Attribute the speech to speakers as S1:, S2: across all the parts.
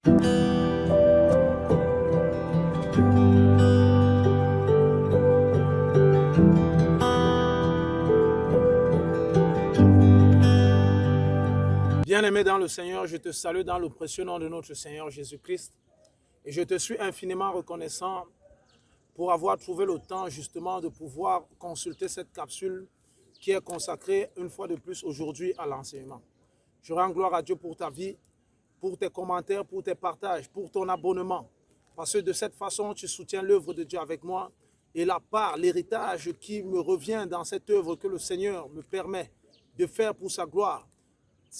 S1: Bien-aimé dans le Seigneur, je te salue dans le précieux nom de notre Seigneur Jésus-Christ et je te suis infiniment reconnaissant pour avoir trouvé le temps justement de pouvoir consulter cette capsule qui est consacrée une fois de plus aujourd'hui à l'enseignement. Je rends gloire à Dieu pour ta vie, pour tes commentaires, pour tes partages, pour ton abonnement, parce que de cette façon tu soutiens l'œuvre de Dieu avec moi et la part, l'héritage qui me revient dans cette œuvre que le Seigneur me permet de faire pour sa gloire.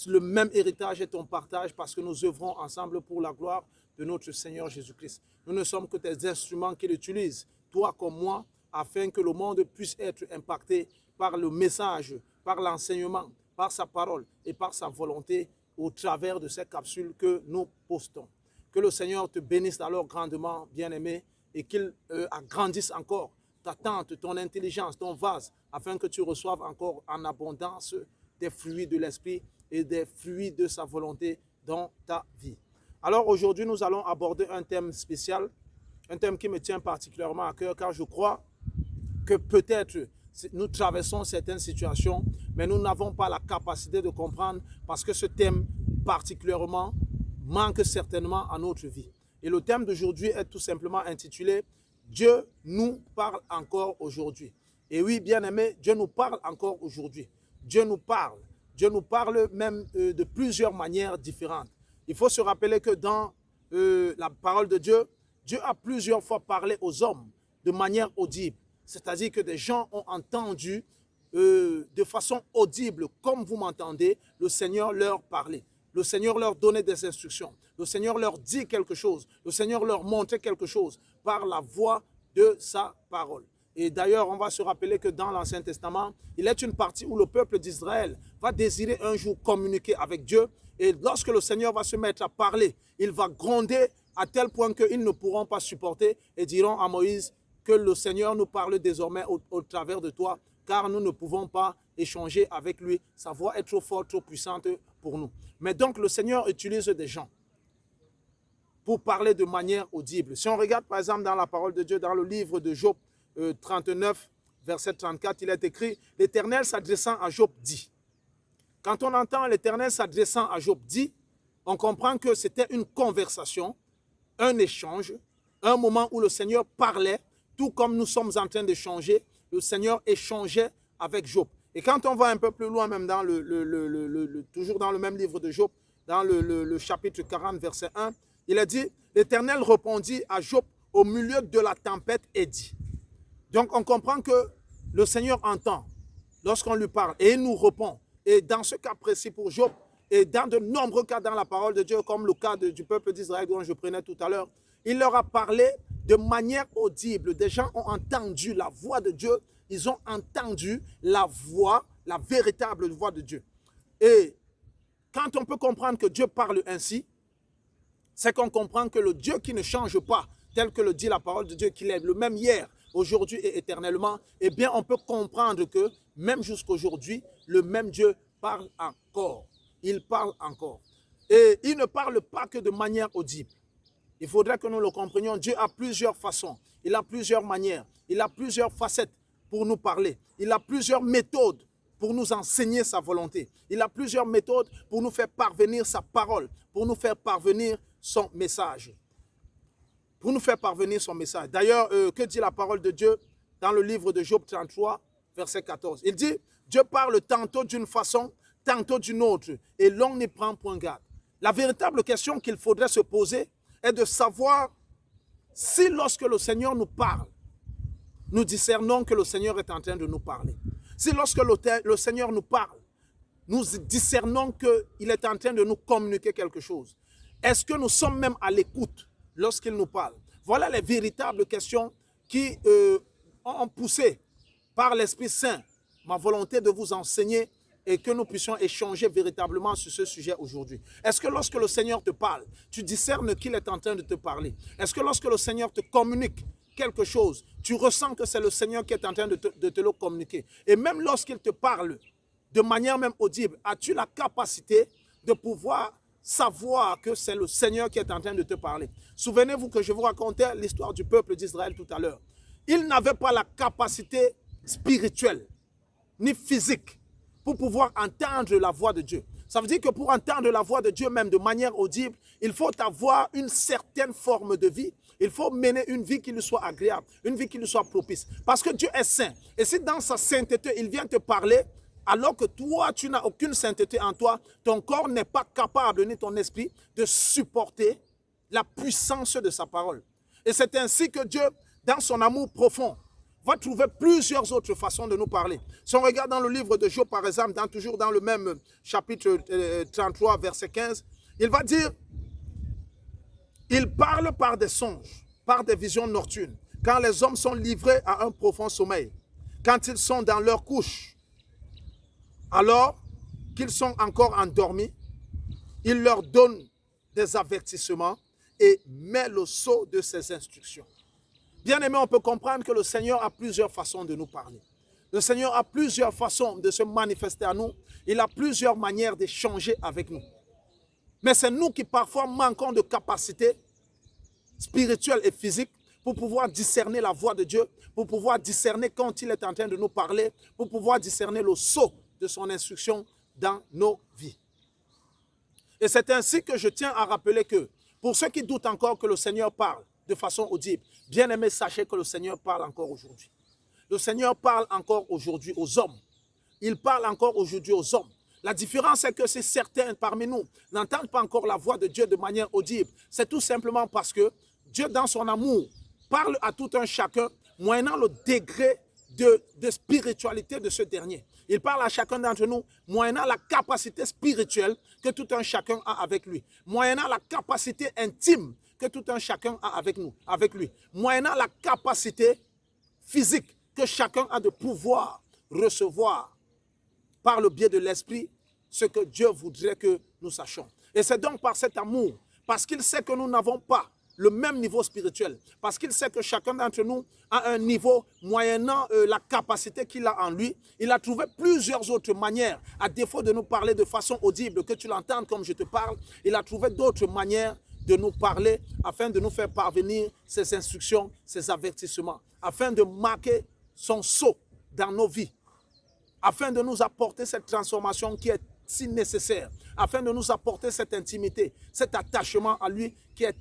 S1: Le même héritage est ton partage parce que nous œuvrons ensemble pour la gloire de notre Seigneur Jésus-Christ. Nous ne sommes que tes instruments qu'il utilise, toi comme moi, afin que le monde puisse être impacté par le message, par l'enseignement, par sa parole et par sa volonté au travers de ces capsules que nous postons. Que le Seigneur te bénisse alors grandement, bien-aimé, et qu'il agrandisse encore ta tente, ton intelligence, ton vase, afin que tu reçoives encore en abondance des fruits de l'Esprit et des fruits de sa volonté dans ta vie. Alors aujourd'hui, nous allons aborder un thème spécial, un thème qui me tient particulièrement à cœur, car je crois que peut-être nous traversons certaines situations, mais nous n'avons pas la capacité de comprendre parce que ce thème particulièrement manque certainement à notre vie. Et le thème d'aujourd'hui est tout simplement intitulé « Dieu nous parle encore aujourd'hui ». Et oui, bien-aimé, Dieu nous parle encore aujourd'hui. Dieu nous parle. Dieu nous parle même de plusieurs manières différentes. Il faut se rappeler que dans la parole de Dieu, Dieu a plusieurs fois parlé aux hommes de manière audible. C'est-à-dire que des gens ont entendu de façon audible, comme vous m'entendez, le Seigneur leur parler. Le Seigneur leur donnait des instructions. Le Seigneur leur dit quelque chose. Le Seigneur leur montrait quelque chose par la voix de sa parole. Et d'ailleurs, on va se rappeler que dans l'Ancien Testament, il est une partie où le peuple d'Israël va désirer un jour communiquer avec Dieu. Et lorsque le Seigneur va se mettre à parler, il va gronder à tel point qu'ils ne pourront pas supporter et diront à Moïse que le Seigneur nous parle désormais au travers de toi, car nous ne pouvons pas échanger avec lui. Sa voix est trop forte, trop puissante pour nous. Mais donc, le Seigneur utilise des gens pour parler de manière audible. Si on regarde par exemple dans la parole de Dieu, dans le livre de Job, 39, verset 34, il est écrit « L'Éternel s'adressant à Job dit ». Quand on entend l'Éternel s'adressant à Job dit, on comprend que c'était une conversation, un échange, un moment où le Seigneur parlait, tout comme nous sommes en train d'échanger, le Seigneur échangeait avec Job. Et quand on va un peu plus loin, même dans toujours dans le même livre de Job, dans le chapitre 40, verset 1, il a dit « L'Éternel répondit à Job au milieu de la tempête et dit ». Donc, on comprend que le Seigneur entend lorsqu'on lui parle et il nous répond. Et dans ce cas précis pour Job, et dans de nombreux cas dans la parole de Dieu, comme le cas du peuple d'Israël dont je prenais tout à l'heure, il leur a parlé de manière audible. Des gens ont entendu la voix de Dieu, ils ont entendu la voix, la véritable voix de Dieu. Et quand on peut comprendre que Dieu parle ainsi, c'est qu'on comprend que le Dieu qui ne change pas, tel que le dit la parole de Dieu, qu'il est le même hier, aujourd'hui et éternellement, eh bien, on peut comprendre que même jusqu'aujourd'hui, le même Dieu parle encore. Il parle encore. Et il ne parle pas que de manière audible. Il faudrait que nous le comprenions. Dieu a plusieurs façons. Il a plusieurs manières. Il a plusieurs facettes pour nous parler. Il a plusieurs méthodes pour nous enseigner sa volonté. Il a plusieurs méthodes pour nous faire parvenir sa parole, pour nous faire parvenir son message. Pour nous faire parvenir son message. D'ailleurs, que dit la parole de Dieu dans le livre de Job 33, verset 14? Il dit, Dieu parle tantôt d'une façon, tantôt d'une autre, et l'on n'y prend point garde. La véritable question qu'il faudrait se poser est de savoir si lorsque le Seigneur nous parle, nous discernons que le Seigneur est en train de nous parler. Si lorsque le Seigneur nous parle, nous discernons qu'il est en train de nous communiquer quelque chose. Est-ce que nous sommes même à l'écoute lorsqu'il nous parle? Voilà les véritables questions qui ont poussé par l'Esprit Saint ma volonté de vous enseigner et que nous puissions échanger véritablement sur ce sujet aujourd'hui. Est-ce que lorsque le Seigneur te parle, tu discernes qu'il est en train de te parler? Est-ce que lorsque le Seigneur te communique quelque chose, tu ressens que c'est le Seigneur qui est en train de te le communiquer? Et même lorsqu'il te parle de manière même audible, as-tu la capacité de pouvoir savoir que c'est le Seigneur qui est en train de te parler. Souvenez-vous que je vous racontais l'histoire du peuple d'Israël tout à l'heure. Ils n'avaient pas la capacité spirituelle ni physique pour pouvoir entendre la voix de Dieu. Ça veut dire que pour entendre la voix de Dieu, même de manière audible, il faut avoir une certaine forme de vie. Il faut mener une vie qui lui soit agréable, une vie qui lui soit propice. Parce que Dieu est saint. Et si dans sa sainteté, il vient te parler, alors que toi, tu n'as aucune sainteté en toi, ton corps n'est pas capable, ni ton esprit, de supporter la puissance de sa parole. Et c'est ainsi que Dieu, dans son amour profond, va trouver plusieurs autres façons de nous parler. Si on regarde dans le livre de Job, par exemple, toujours dans le même chapitre 33, verset 15, il va dire, il parle par des songes, par des visions nocturnes, quand les hommes sont livrés à un profond sommeil, quand ils sont dans leur couche, alors qu'ils sont encore endormis, il leur donne des avertissements et met le sceau de ses instructions. Bien aimé, on peut comprendre que le Seigneur a plusieurs façons de nous parler. Le Seigneur a plusieurs façons de se manifester à nous. Il a plusieurs manières d'échanger avec nous. Mais c'est nous qui parfois manquons de capacité spirituelle et physique pour pouvoir discerner la voix de Dieu, pour pouvoir discerner quand il est en train de nous parler, pour pouvoir discerner le sceau de son instruction dans nos vies. Et c'est ainsi que je tiens à rappeler que, pour ceux qui doutent encore que le Seigneur parle de façon audible, bien aimé, sachez que le Seigneur parle encore aujourd'hui. Le Seigneur parle encore aujourd'hui aux hommes. Il parle encore aujourd'hui aux hommes. La différence est que si certains parmi nous n'entendent pas encore la voix de Dieu de manière audible, c'est tout simplement parce que Dieu, dans son amour, parle à tout un chacun, moyennant le degré de spiritualité de ce dernier. Il parle à chacun d'entre nous, moyennant la capacité spirituelle que tout un chacun a avec lui, moyennant la capacité intime que tout un chacun a avec lui, moyennant la capacité physique que chacun a de pouvoir recevoir par le biais de l'esprit ce que Dieu voudrait que nous sachions. Et c'est donc par cet amour, parce qu'il sait que nous n'avons pas le même niveau spirituel, parce qu'il sait que chacun d'entre nous a un niveau moyennant la capacité qu'il a en lui, il a trouvé plusieurs autres manières, à défaut de nous parler de façon audible, que tu l'entendes comme je te parle, il a trouvé d'autres manières de nous parler afin de nous faire parvenir ses instructions, ses avertissements, afin de marquer son sceau dans nos vies, afin de nous apporter cette transformation qui est si nécessaire, afin de nous apporter cette intimité, cet attachement à lui qui est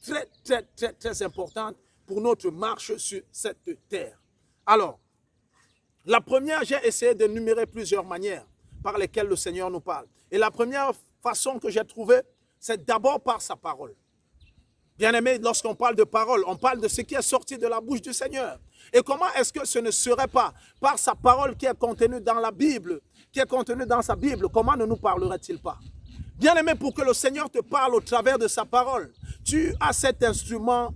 S1: très, très, très, très importante pour notre marche sur cette terre. Alors, la première, j'ai essayé de numérer plusieurs manières par lesquelles le Seigneur nous parle. Et la première façon que j'ai trouvée, c'est d'abord par sa parole. Bien aimé, lorsqu'on parle de parole, on parle de ce qui est sorti de la bouche du Seigneur. Et comment est-ce que ce ne serait pas par sa parole qui est contenue dans la Bible, qui est contenue dans sa Bible, comment ne nous parlerait-il pas? Bien aimé, pour que le Seigneur te parle au travers de sa parole, tu as cet instrument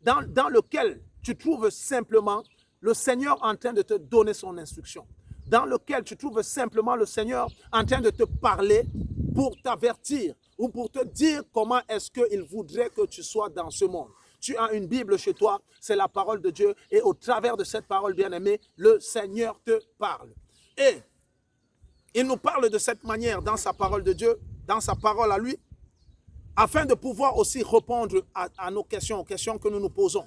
S1: dans lequel tu trouves simplement le Seigneur en train de te donner son instruction, dans lequel tu trouves simplement le Seigneur en train de te parler pour t'avertir ou pour te dire comment est-ce qu'il voudrait que tu sois dans ce monde. Tu as une Bible chez toi, c'est la parole de Dieu, et au travers de cette parole, bien-aimé, le Seigneur te parle. Et il nous parle de cette manière dans sa parole de Dieu, dans sa parole à lui, afin de pouvoir aussi répondre à nos questions, aux questions que nous nous posons,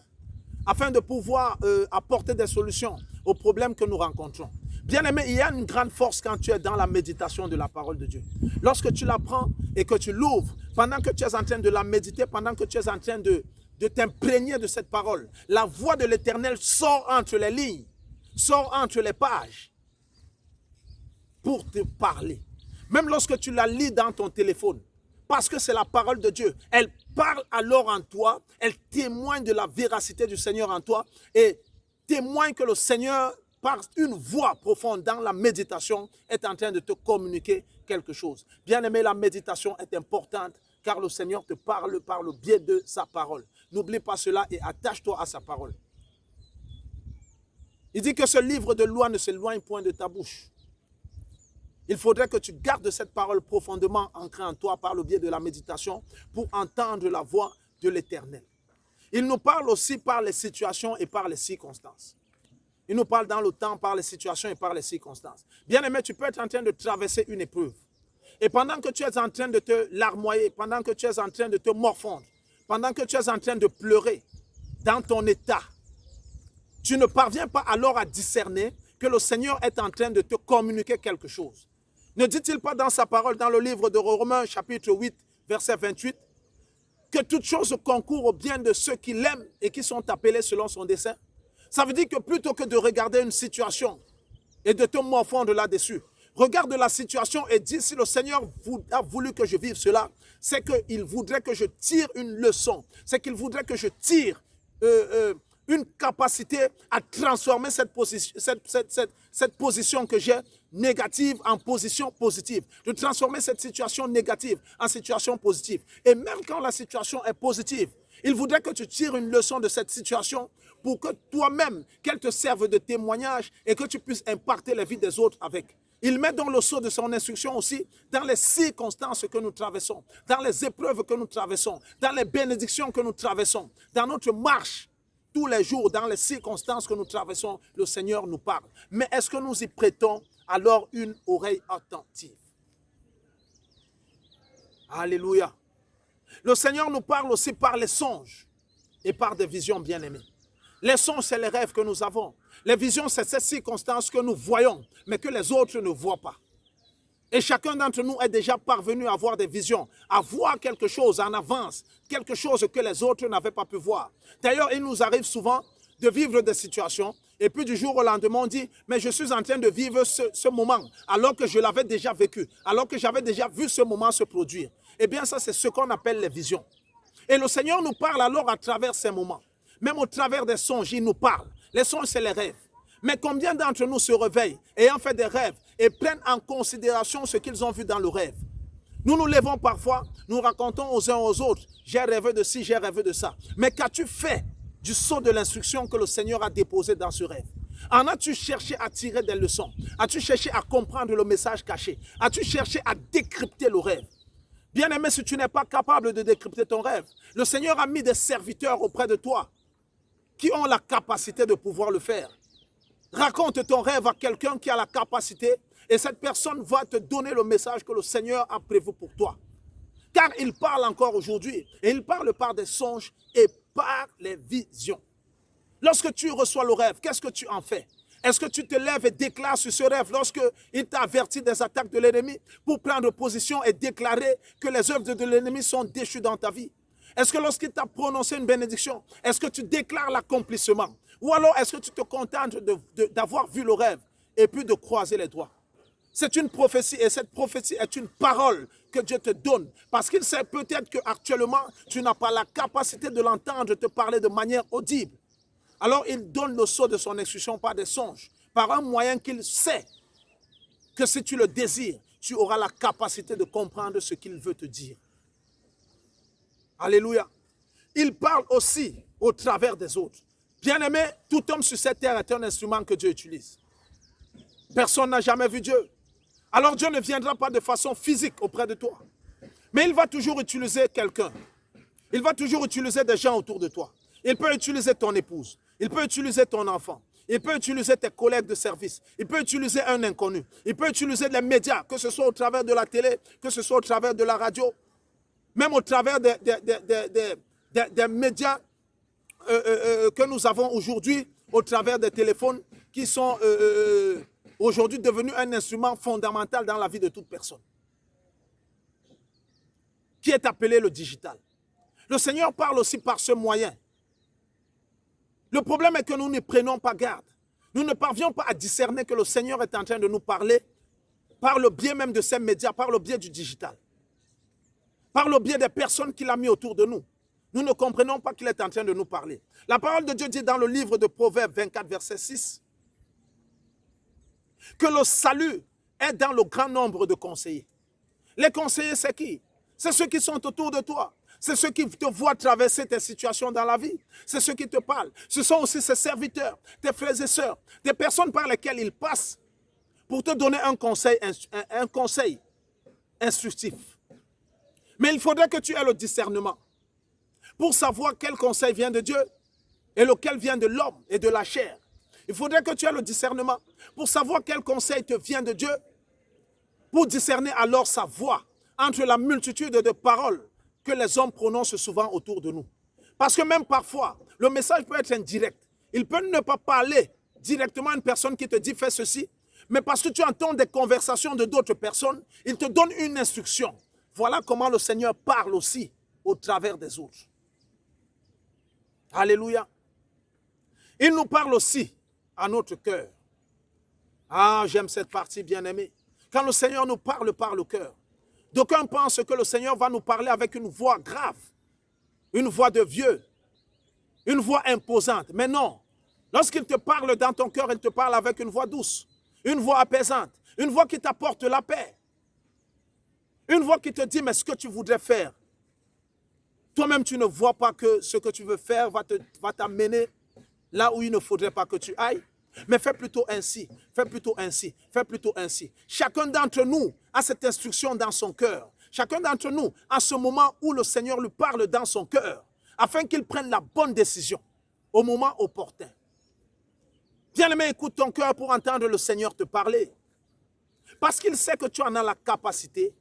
S1: afin de pouvoir apporter des solutions aux problèmes que nous rencontrons. Bien-aimé, il y a une grande force quand tu es dans la méditation de la parole de Dieu. Lorsque tu la prends et que tu l'ouvres, pendant que tu es en train de la méditer, pendant que tu es en train de t'imprégner de cette parole, la voix de l'Éternel sort entre les lignes, sort entre les pages pour te parler. Même lorsque tu la lis dans ton téléphone, parce que c'est la parole de Dieu, elle parle alors en toi, elle témoigne de la véracité du Seigneur en toi et témoigne que le Seigneur, par une voix profonde dans la méditation, est en train de te communiquer quelque chose. Bien aimé, la méditation est importante car le Seigneur te parle par le biais de sa parole. N'oublie pas cela et attache-toi à sa parole. Il dit que ce livre de loi ne s'éloigne point de ta bouche. Il faudrait que tu gardes cette parole profondément ancrée en toi par le biais de la méditation pour entendre la voix de l'Éternel. Il nous parle aussi par les situations et par les circonstances. Il nous parle dans le temps par les situations et par les circonstances. Bien aimé, tu peux être en train de traverser une épreuve. Et pendant que tu es en train de te larmoyer, pendant que tu es en train de te morfondre, pendant que tu es en train de pleurer dans ton état, tu ne parviens pas alors à discerner que le Seigneur est en train de te communiquer quelque chose. Ne dit-il pas dans sa parole, dans le livre de Romains, chapitre 8, verset 28, que toute chose concourt au bien de ceux qui l'aiment et qui sont appelés selon son dessein? Ça veut dire que plutôt que de regarder une situation et de te morfondre là-dessus, regarde la situation et dis si le Seigneur a voulu que je vive cela, c'est qu'il voudrait que je tire une leçon, c'est qu'il voudrait que je tire une capacité à transformer cette position que j'ai négative en position positive, de transformer cette situation négative en situation positive. Et même quand la situation est positive, il voudrait que tu tires une leçon de cette situation pour que toi-même, qu'elle te serve de témoignage et que tu puisses impacter la vie des autres avec. Il met dans le sceau de son instruction aussi dans les circonstances que nous traversons, dans les épreuves que nous traversons, dans les bénédictions que nous traversons, dans notre marche. Tous les jours, dans les circonstances que nous traversons, le Seigneur nous parle. Mais est-ce que nous y prêtons alors une oreille attentive? Alléluia. Le Seigneur nous parle aussi par les songes et par des visions bien-aimées. Les songes, c'est les rêves que nous avons. Les visions, c'est ces circonstances que nous voyons, mais que les autres ne voient pas. Et chacun d'entre nous est déjà parvenu à avoir des visions, à voir quelque chose en avance, quelque chose que les autres n'avaient pas pu voir. D'ailleurs, il nous arrive souvent de vivre des situations, et puis du jour au lendemain, on dit, mais je suis en train de vivre ce moment, alors que je l'avais déjà vécu, alors que j'avais déjà vu ce moment se produire. Eh bien, ça, c'est ce qu'on appelle les visions. Et le Seigneur nous parle alors à travers ces moments. Même au travers des songes, il nous parle. Les songes, c'est les rêves. Mais combien d'entre nous se réveillent, ayant fait des rêves, et prennent en considération ce qu'ils ont vu dans le rêve? Nous nous levons parfois, nous racontons aux uns aux autres, j'ai rêvé de ci, j'ai rêvé de ça. Mais qu'as-tu fait du sceau de l'instruction que le Seigneur a déposé dans ce rêve? En as-tu cherché à tirer des leçons? As-tu cherché à comprendre le message caché? As-tu cherché à décrypter le rêve? Bien-aimé, si tu n'es pas capable de décrypter ton rêve, le Seigneur a mis des serviteurs auprès de toi qui ont la capacité de pouvoir le faire. Raconte ton rêve à quelqu'un qui a la capacité et cette personne va te donner le message que le Seigneur a prévu pour toi. Car il parle encore aujourd'hui et il parle par des songes et par les visions. Lorsque tu reçois le rêve, qu'est-ce que tu en fais? Est-ce que tu te lèves et déclares sur ce rêve lorsqu'il t'a averti des attaques de l'ennemi pour prendre position et déclarer que les œuvres de l'ennemi sont déchues dans ta vie? Est-ce que lorsqu'il t'a prononcé une bénédiction, est-ce que tu déclares l'accomplissement? Ou alors est-ce que tu te contentes d'avoir vu le rêve et puis de croiser les doigts? C'est une prophétie et cette prophétie est une parole que Dieu te donne. Parce qu'il sait peut-être qu'actuellement, tu n'as pas la capacité de l'entendre te parler de manière audible. Alors il donne le sceau de son instruction par des songes, par un moyen qu'il sait que si tu le désires, tu auras la capacité de comprendre ce qu'il veut te dire. Alléluia. Il parle aussi au travers des autres. Bien-aimé, tout homme sur cette terre est un instrument que Dieu utilise. Personne n'a jamais vu Dieu. Alors Dieu ne viendra pas de façon physique auprès de toi. Mais il va toujours utiliser quelqu'un. Il va toujours utiliser des gens autour de toi. Il peut utiliser ton épouse. Il peut utiliser ton enfant. Il peut utiliser tes collègues de service. Il peut utiliser un inconnu. Il peut utiliser les médias, que ce soit au travers de la télé, que ce soit au travers de la radio, même au travers des médias que nous avons aujourd'hui, au travers des téléphones qui sont aujourd'hui devenus un instrument fondamental dans la vie de toute personne, qui est appelé le digital. Le Seigneur parle aussi par ce moyen. Le problème est que nous ne prenons pas garde. Nous ne parvenons pas à discerner que le Seigneur est en train de nous parler par le biais même de ces médias, par le biais du digital, par le biais des personnes qu'il a mis autour de nous. Nous ne comprenons pas qu'il est en train de nous parler. La parole de Dieu dit dans le livre de Proverbes 24, verset 6, que le salut est dans le grand nombre de conseillers. Les conseillers, c'est qui? C'est ceux qui sont autour de toi. C'est ceux qui te voient traverser tes situations dans la vie. C'est ceux qui te parlent. Ce sont aussi ces serviteurs, tes frères et sœurs, des personnes par lesquelles ils passent pour te donner un conseil instructif. Mais il faudrait que tu aies le discernement pour savoir quel conseil vient de Dieu et lequel vient de l'homme et de la chair. Il faudrait que tu aies le discernement pour savoir quel conseil te vient de Dieu pour discerner alors sa voix entre la multitude de paroles que les hommes prononcent souvent autour de nous. Parce que même parfois, le message peut être indirect. Il peut ne pas parler directement à une personne qui te dit « fais ceci », mais parce que tu entends des conversations de d'autres personnes, il te donne une instruction. Voilà comment le Seigneur parle aussi au travers des autres. Alléluia. Il nous parle aussi à notre cœur. Ah, j'aime cette partie, bien-aimée. Quand le Seigneur nous parle par le cœur, d'aucuns pensent que le Seigneur va nous parler avec une voix grave, une voix de vieux, une voix imposante. Mais non, lorsqu'il te parle dans ton cœur, il te parle avec une voix douce, une voix apaisante, une voix qui t'apporte la paix. Une voix qui te dit, mais ce que tu voudrais faire, toi-même tu ne vois pas que ce que tu veux faire va t'amener là où il ne faudrait pas que tu ailles. Mais fais plutôt ainsi, fais plutôt ainsi, fais plutôt ainsi. Chacun d'entre nous a cette instruction dans son cœur. Chacun d'entre nous a ce moment où le Seigneur lui parle dans son cœur, afin qu'il prenne la bonne décision au moment opportun. Bien-aimé, écoute ton cœur pour entendre le Seigneur te parler. Parce qu'il sait que tu en as la capacité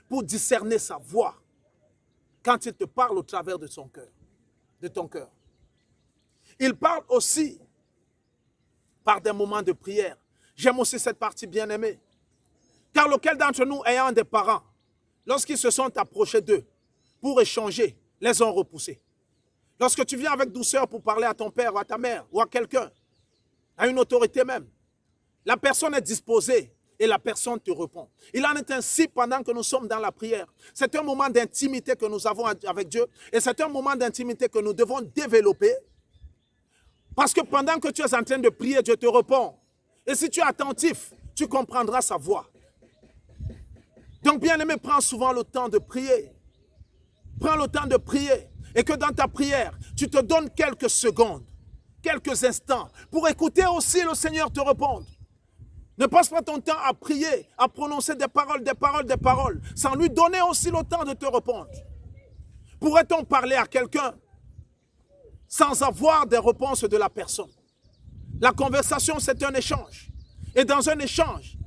S1: pour discerner sa voix quand il te parle au travers de son cœur, de ton cœur. Il parle aussi par des moments de prière. J'aime aussi cette partie bien-aimée. Car lequel d'entre nous ayant des parents, lorsqu'ils se sont approchés d'eux pour échanger, les ont repoussés. Lorsque tu viens avec douceur pour parler à ton père ou à ta mère ou à quelqu'un, à une autorité même, la personne est disposée et la personne te répond. Il en est ainsi pendant que nous sommes dans la prière. C'est un moment d'intimité que nous avons avec Dieu et c'est un moment d'intimité que nous devons développer. Parce que pendant que tu es en train de prier, Dieu te répond. Et si tu es attentif, tu comprendras sa voix. Donc, bien-aimé, prends souvent le temps de prier. Prends le temps de prier. Et que dans ta prière, tu te donnes quelques secondes, quelques instants, pour écouter aussi le Seigneur te répondre. Ne passe pas ton temps à prier, à prononcer des paroles, sans lui donner aussi le temps de te répondre. Pourrait-on parler à quelqu'un sans avoir des réponses de la personne? La conversation, c'est un échange. Et dans un échange,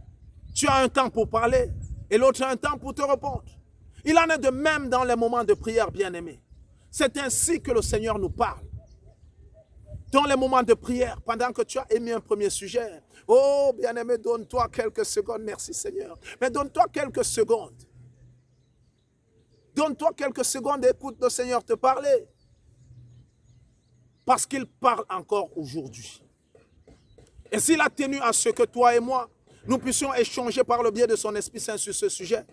S1: tu as un temps pour parler et l'autre a un temps pour te répondre. Il en est de même dans les moments de prière, bien-aimés. C'est ainsi que le Seigneur nous parle. Dans les moments de prière, pendant que tu as émis un premier sujet, oh, bien-aimé, donne-toi quelques secondes, merci Seigneur. Mais donne-toi quelques secondes. Donne-toi quelques secondes et écoute le Seigneur te parler. Parce qu'il parle encore aujourd'hui. Et s'il a tenu à ce que toi et moi, nous puissions échanger par le biais de son Esprit Saint sur ce sujet,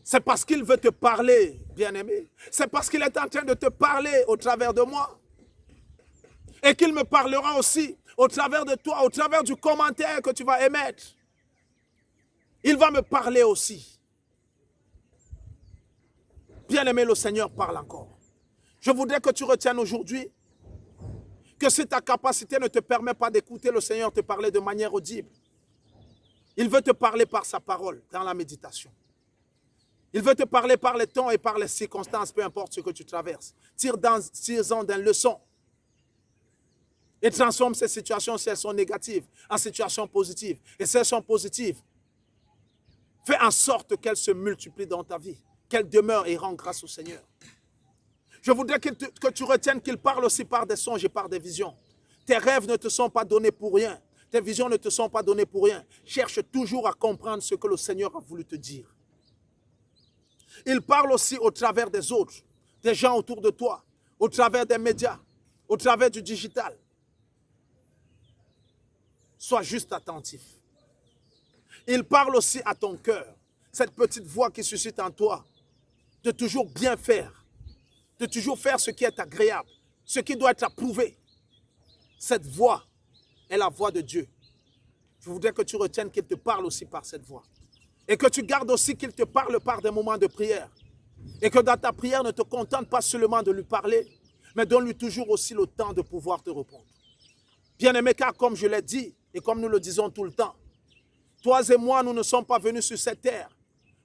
S1: c'est parce qu'il veut te parler, bien-aimé. C'est parce qu'il est en train de te parler au travers de moi. Et qu'il me parlera aussi au travers de toi, au travers du commentaire que tu vas émettre. Il va me parler aussi. Bien-aimé, le Seigneur parle encore. Je voudrais que tu retiennes aujourd'hui que si ta capacité ne te permet pas d'écouter le Seigneur te parler de manière audible, il veut te parler par sa parole dans la méditation. Il veut te parler par les temps et par les circonstances, peu importe ce que tu traverses. Tire-en des leçons. Et transforme ces situations, si elles sont négatives, en situations positives. Et si elles sont positives, fais en sorte qu'elles se multiplient dans ta vie, qu'elles demeurent et rendent grâce au Seigneur. Je voudrais que tu retiennes qu'il parle aussi par des songes et par des visions. Tes rêves ne te sont pas donnés pour rien. Tes visions ne te sont pas données pour rien. Cherche toujours à comprendre ce que le Seigneur a voulu te dire. Il parle aussi au travers des autres, des gens autour de toi, au travers des médias, au travers du digital. Sois juste attentif. Il parle aussi à ton cœur, cette petite voix qui suscite en toi, de toujours bien faire, de toujours faire ce qui est agréable, ce qui doit être approuvé. Cette voix est la voix de Dieu. Je voudrais que tu retiennes qu'il te parle aussi par cette voix. Et que tu gardes aussi qu'il te parle par des moments de prière. Et que dans ta prière, ne te contente pas seulement de lui parler, mais donne-lui toujours aussi le temps de pouvoir te répondre. Bien-aimé, car comme je l'ai dit, et comme nous le disons tout le temps, toi et moi, nous ne sommes pas venus sur cette terre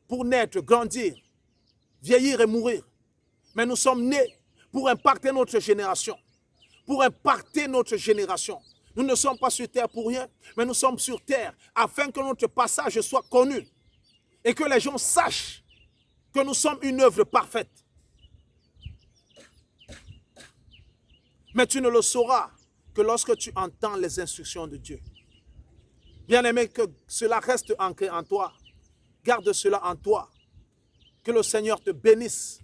S1: pour naître, grandir, vieillir et mourir. Mais nous sommes nés pour impacter notre génération. Pour impacter notre génération. Nous ne sommes pas sur terre pour rien, mais nous sommes sur terre afin que notre passage soit connu. Et que les gens sachent que nous sommes une œuvre parfaite. Mais tu ne le sauras que lorsque tu entends les instructions de Dieu. Bien-aimé, que cela reste ancré en toi. Garde cela en toi. Que le Seigneur te bénisse.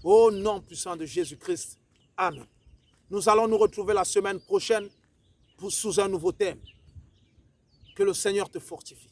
S1: Au nom puissant de Jésus-Christ. Amen. Nous allons nous retrouver la semaine prochaine sous un nouveau thème. Que le Seigneur te fortifie.